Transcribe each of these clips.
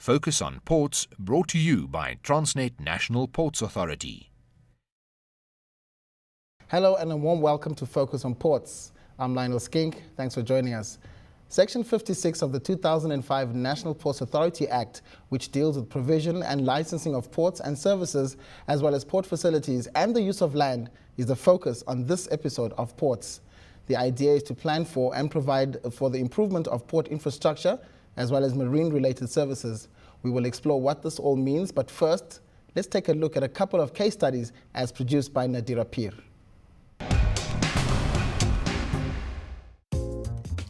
Focus on Ports, brought to you by Transnet National Ports Authority. Hello and a warm welcome to Focus on Ports. I'm Lionel Skink. Thanks for joining us. Section 56 of the 2005 National Ports Authority Act, which deals with provision and licensing of ports and services, as well as port facilities and the use of land, is the focus on this episode of Ports. The idea is to plan for and provide for the improvement of port infrastructure, as well as marine-related services. We will explore what this all means, but first, let's take a look at a couple of case studies as produced by Nadira Peer.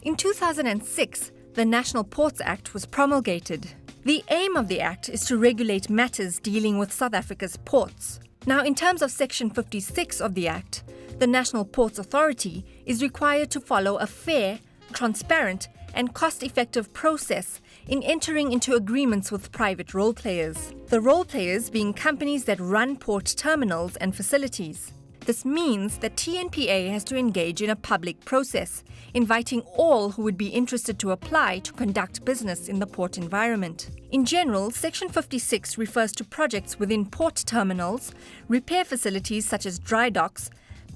In 2006, the National Ports Act was promulgated. The aim of the Act is to regulate matters dealing with South Africa's ports. Now, in terms of Section 56 of the Act, the National Ports Authority is required to follow a fair, transparent, and cost-effective process in entering into agreements with private role players. The role players being companies that run port terminals and facilities. This means that TNPA has to engage in a public process, inviting all who would be interested to apply to conduct business in the port environment. In general, Section 56 refers to projects within port terminals, repair facilities such as dry docks,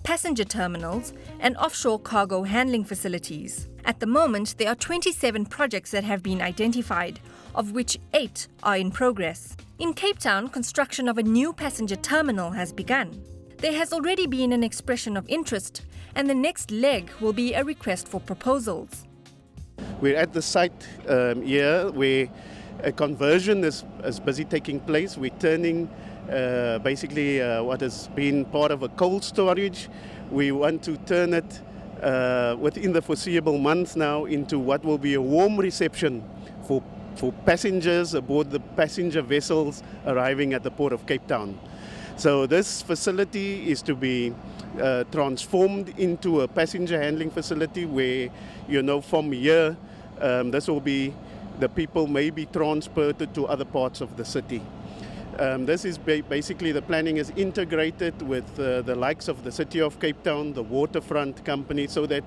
passenger terminals, and offshore cargo handling facilities. At the moment, there are 27 projects that have been identified, of which 8 are in progress. In Cape Town, construction of a new passenger terminal has begun. There has already been an expression of interest, and the next leg will be a request for proposals. We're at the site here where a conversion is busy taking place. We're turning basically what has been part of a cold storage. We want to turn it within the foreseeable months now into what will be a warm reception for passengers aboard the passenger vessels arriving at the Port of Cape Town. So this facility is to be transformed into a passenger handling facility where, from here, this will be, the people may be transported to other parts of the city. This is basically, the planning is integrated with the likes of the City of Cape Town, the waterfront company, so that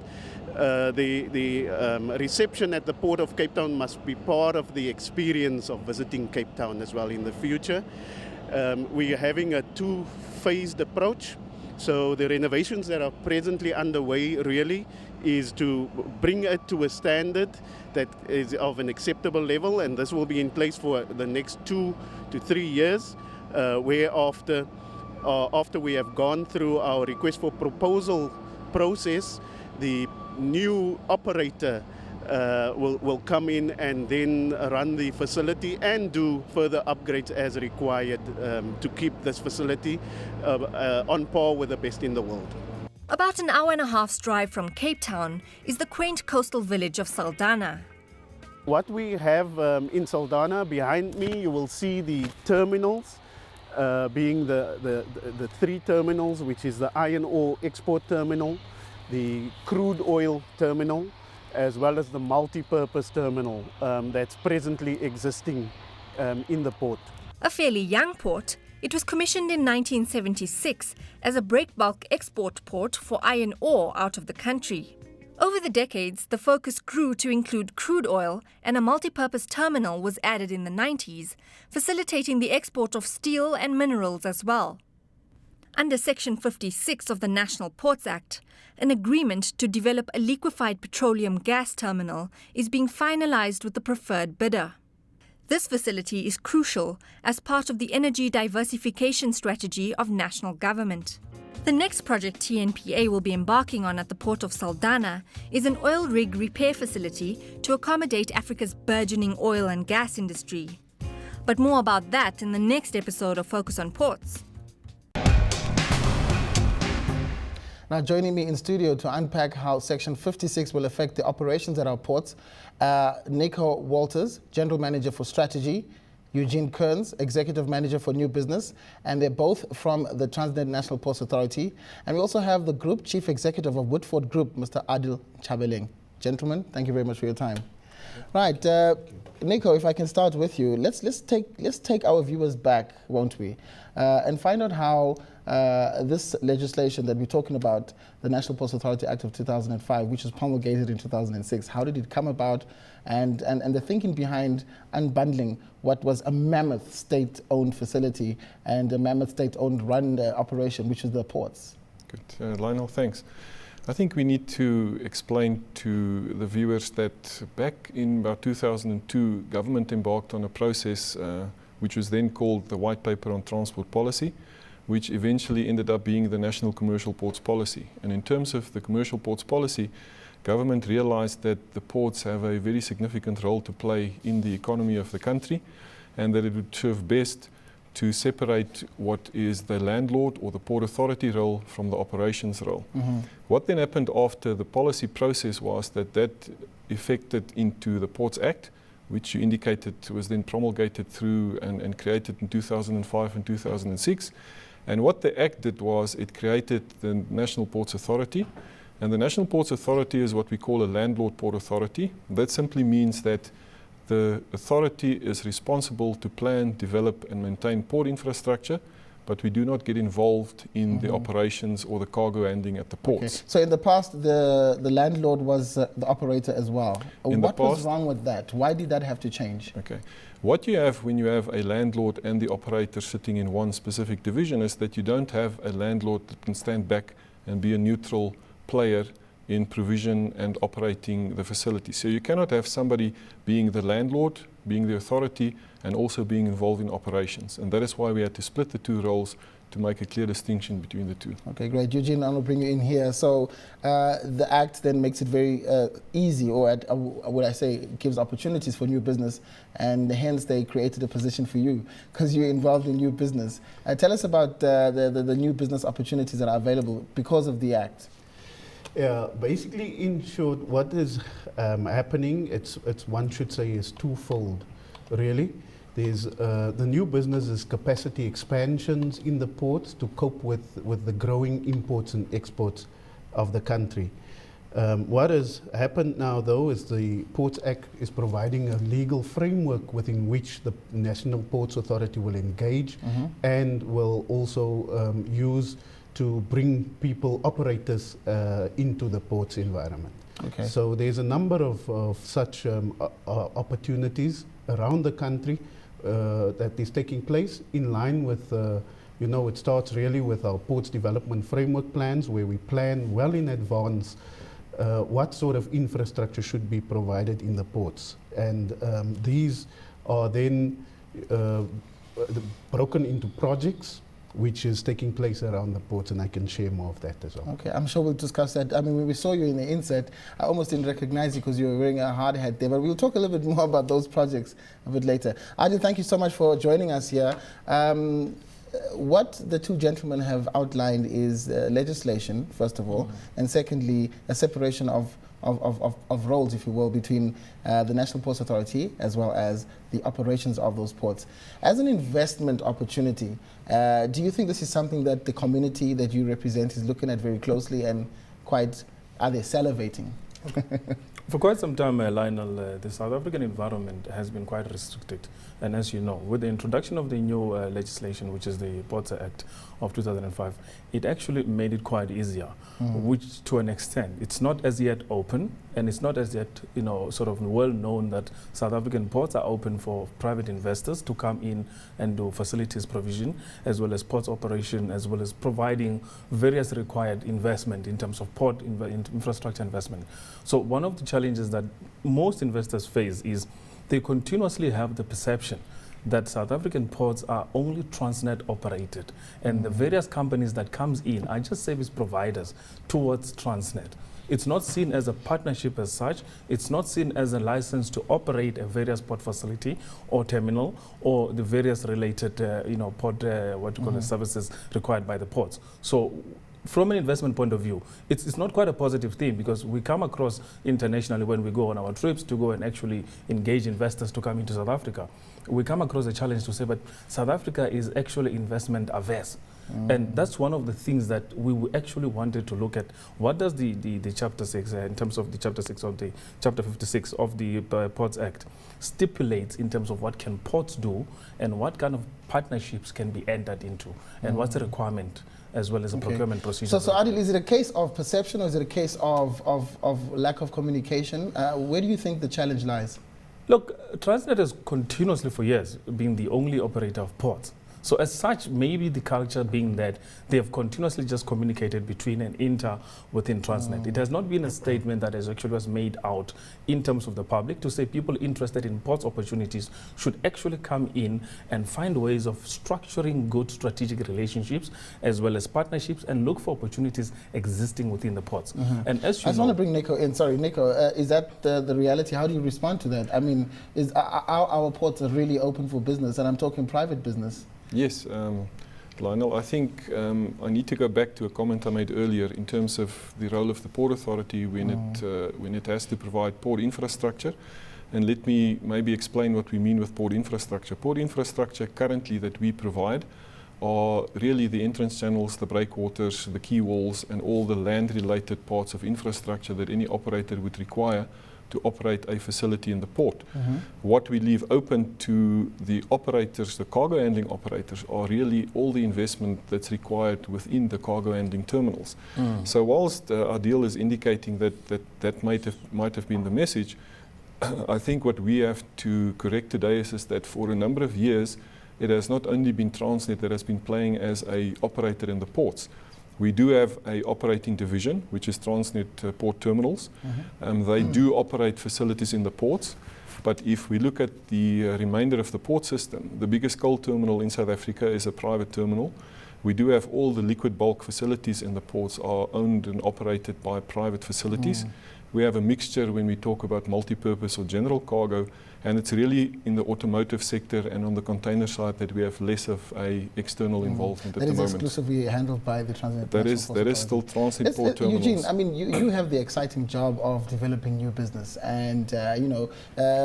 the reception at the Port of Cape Town must be part of the experience of visiting Cape Town as well in the future. We are having a two-phased approach. So the renovations that are presently underway really is to bring it to a standard that is of an acceptable level, and this will be in place for the next 2 to 3 years, whereafter after we have gone through our request for proposal process, the new operator will come in and then run the facility and do further upgrades as required to keep this facility on par with the best in the world. About an hour and a half's drive from Cape Town is the quaint coastal village of Saldanha. What we have in Saldanha, behind me you will see the terminals, being the 3 terminals, which is the iron ore export terminal, the crude oil terminal, as well as the multi-purpose terminal that's presently existing in the port. A fairly young port, it was commissioned in 1976 as a breakbulk export port for iron ore out of the country. Over the decades, the focus grew to include crude oil, and a multi-purpose terminal was added in the 90s, facilitating the export of steel and minerals as well. Under Section 56 of the National Ports Act, an agreement to develop a liquefied petroleum gas terminal is being finalized with the preferred bidder. This facility is crucial as part of the energy diversification strategy of national government. The next project TNPA will be embarking on at the Port of Saldanha is an oil rig repair facility to accommodate Africa's burgeoning oil and gas industry. But more about that in the next episode of Focus on Ports. Now, joining me in studio to unpack how Section 56 will affect the operations at our ports, Nico Walters, General Manager for Strategy, Eugene Kearns, Executive Manager for New Business, and they're both from the Transnet National Ports Authority. And we also have the Group Chief Executive of Woodford Group, Mr. Adil Chabeleng. Gentlemen, thank you very much for your time. Right, Nico, if I can start with you, let's take our viewers back, won't we, and find out how this legislation that we're talking about, the National Ports Authority Act of 2005, which was promulgated in 2006, how did it come about? And the thinking behind unbundling what was a mammoth state-owned facility and a mammoth state-owned run operation, which is the ports. Good. Lionel, thanks. I think we need to explain to the viewers that back in about 2002, government embarked on a process which was then called the White Paper on Transport Policy, which eventually ended up being the National Commercial Ports Policy. And in terms of the Commercial Ports Policy, government realized that the ports have a very significant role to play in the economy of the country, and that it would serve best to separate what is the landlord or the Port Authority role from the operations role. What then happened after the policy process was that affected into the Ports Act, which you indicated was then promulgated through and created in 2005 and 2006. And what the Act did was it created the National Ports Authority. And the National Ports Authority is what we call a landlord port authority. That simply means that the authority is responsible to plan, develop and maintain port infrastructure, but we do not get involved in the operations or the cargo handling at the ports. Okay. So in the past, the landlord was the operator as well. What was wrong with that? Why did that have to change? Okay. What you have when you have a landlord and the operator sitting in one specific division is that you don't have a landlord that can stand back and be a neutral player in provision and operating the facility. So you cannot have somebody being the landlord, being the authority, and also being involved in operations. And that is why we had to split the two roles to make a clear distinction between the two. Okay, great. Eugene, I'm going to bring you in here. So the Act then makes it very easy, or would I say gives opportunities for new business, and hence they created a position for you because you're involved in new business. Tell us about the new business opportunities that are available because of the Act. Yeah, basically, in short, what is happening, it's one should say is twofold, really. There's the new business is capacity expansions in the ports to cope with the growing imports and exports of the country. What has happened now, though, is the Ports Act is providing a legal framework within which the National Ports Authority will engage and will also use to bring people, operators, into the ports environment. Okay. So there's a number of such opportunities around the country that is taking place in line with, it starts really with our ports development framework plans, where we plan well in advance what sort of infrastructure should be provided in the ports. And these are then broken into projects, which is taking place around the ports, and I can share more of that as well. Okay, I'm sure we'll discuss that. I mean, when we saw you in the inset, I almost didn't recognize you because you were wearing a hard hat there, but we'll talk a little bit more about those projects a bit later. Adi, thank you so much for joining us here. What the two gentlemen have outlined is legislation, first of all, and secondly, a separation of roles, if you will, between the National Ports Authority as well as the operations of those ports. As an investment opportunity, do you think this is something that the community that you represent is looking at very closely and are they salivating? For quite some time, Lionel, the South African environment has been quite restricted. And as you know, with the introduction of the new legislation, which is the Ports Act of 2005, it actually made it quite easier, which to an extent, it's not as yet open, and it's not as yet, sort of well known that South African ports are open for private investors to come in and do facilities provision, as well as ports operation, as well as providing various required investment in terms of port infrastructure investment. So one of the challenges that most investors face is they continuously have the perception that South African ports are only Transnet operated, and the various companies that comes in are just service providers towards Transnet. It's not seen as a partnership as such. It's not seen as a license to operate a various port facility or terminal or the various related, port, services required by the ports. So from an investment point of view, it's not quite a positive thing, because we come across internationally when we go on our trips to go and actually engage investors to come into South Africa. We come across a challenge to say, but South Africa is actually investment averse. And that's one of the things that we actually wanted to look at. What does the Chapter 6, in terms of the Chapter 6 of the Chapter 56 of the Ports Act, stipulates in terms of what can ports do and what kind of partnerships can be entered into and what's the requirement as well as a procurement procedure. So Adil, is it a case of perception or is it a case of lack of communication? Where do you think the challenge lies? Look, Transnet has continuously for years been the only operator of ports. So as such, maybe the culture being that they have continuously just communicated between and inter within Transnet. It has not been a statement that actually was made out in terms of the public to say people interested in ports opportunities should actually come in and find ways of structuring good strategic relationships as well as partnerships and look for opportunities existing within the ports. And as you I just want to bring Nico in. Sorry, Nico, is that the reality? How do you respond to that? I mean, are our ports really open for business? And I'm talking private business. Yes, Lionel, I think I need to go back to a comment I made earlier in terms of the role of the Port Authority when it has to provide port infrastructure. And let me maybe explain what we mean with port infrastructure. Port infrastructure currently that we provide are really the entrance channels, the breakwaters, the quay walls, and all the land-related parts of infrastructure that any operator would require to operate a facility in the port. What we leave open to the operators, the cargo handling operators, are really all the investment that's required within the cargo handling terminals. So whilst Adil is indicating that might have been the message, I think what we have to correct today is that for a number of years, it has not only been Transnet that has been playing as a operator in the ports. We do have a operating division, which is Transnet Port Terminals. They do operate facilities in the ports, but if we look at the remainder of the port system, the biggest coal terminal in South Africa is a private terminal. We do have all the liquid bulk facilities in the ports are owned and operated by private facilities. We have a mixture when we talk about multi-purpose or general cargo, and it's really in the automotive sector and on the container side that we have less of a external involvement at the moment. That is exclusively handled by the Transnet. That is still Transnet Port Terminals. Eugene, I mean, you have the exciting job of developing new business and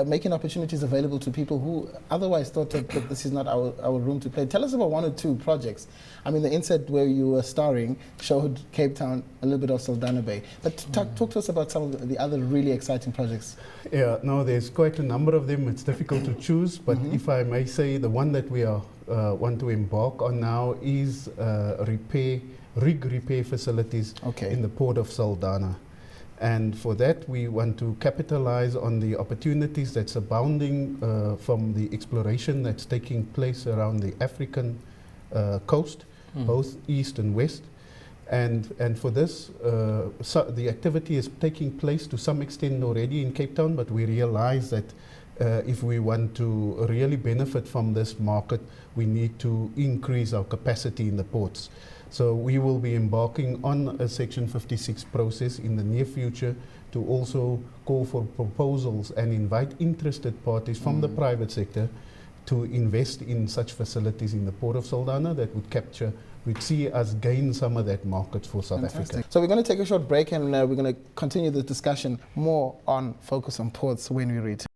making opportunities available to people who otherwise thought that this is not our room to play. Tell us about one or two projects. I mean, the insert where you were starring showed Cape Town, a little bit of Saldanha Bay. But talk to us about some of the other really exciting projects. Yeah, no, there's quite a number of them. It's difficult to choose, but if I may say, the one that we are want to embark on now is rig repair facilities in the port of Saldanha. And for that, we want to capitalize on the opportunities that's abounding from the exploration that's taking place around the African coast, both east and west. And for this, the activity is taking place to some extent already in Cape Town, but we realize that if we want to really benefit from this market, we need to increase our capacity in the ports. So we will be embarking on a Section 56 process in the near future to also call for proposals and invite interested parties from the private sector to invest in such facilities in the Port of Saldanha that would see us gain some of that market for South Africa. So we're going to take a short break and we're going to continue the discussion more on Focus on Ports when we return.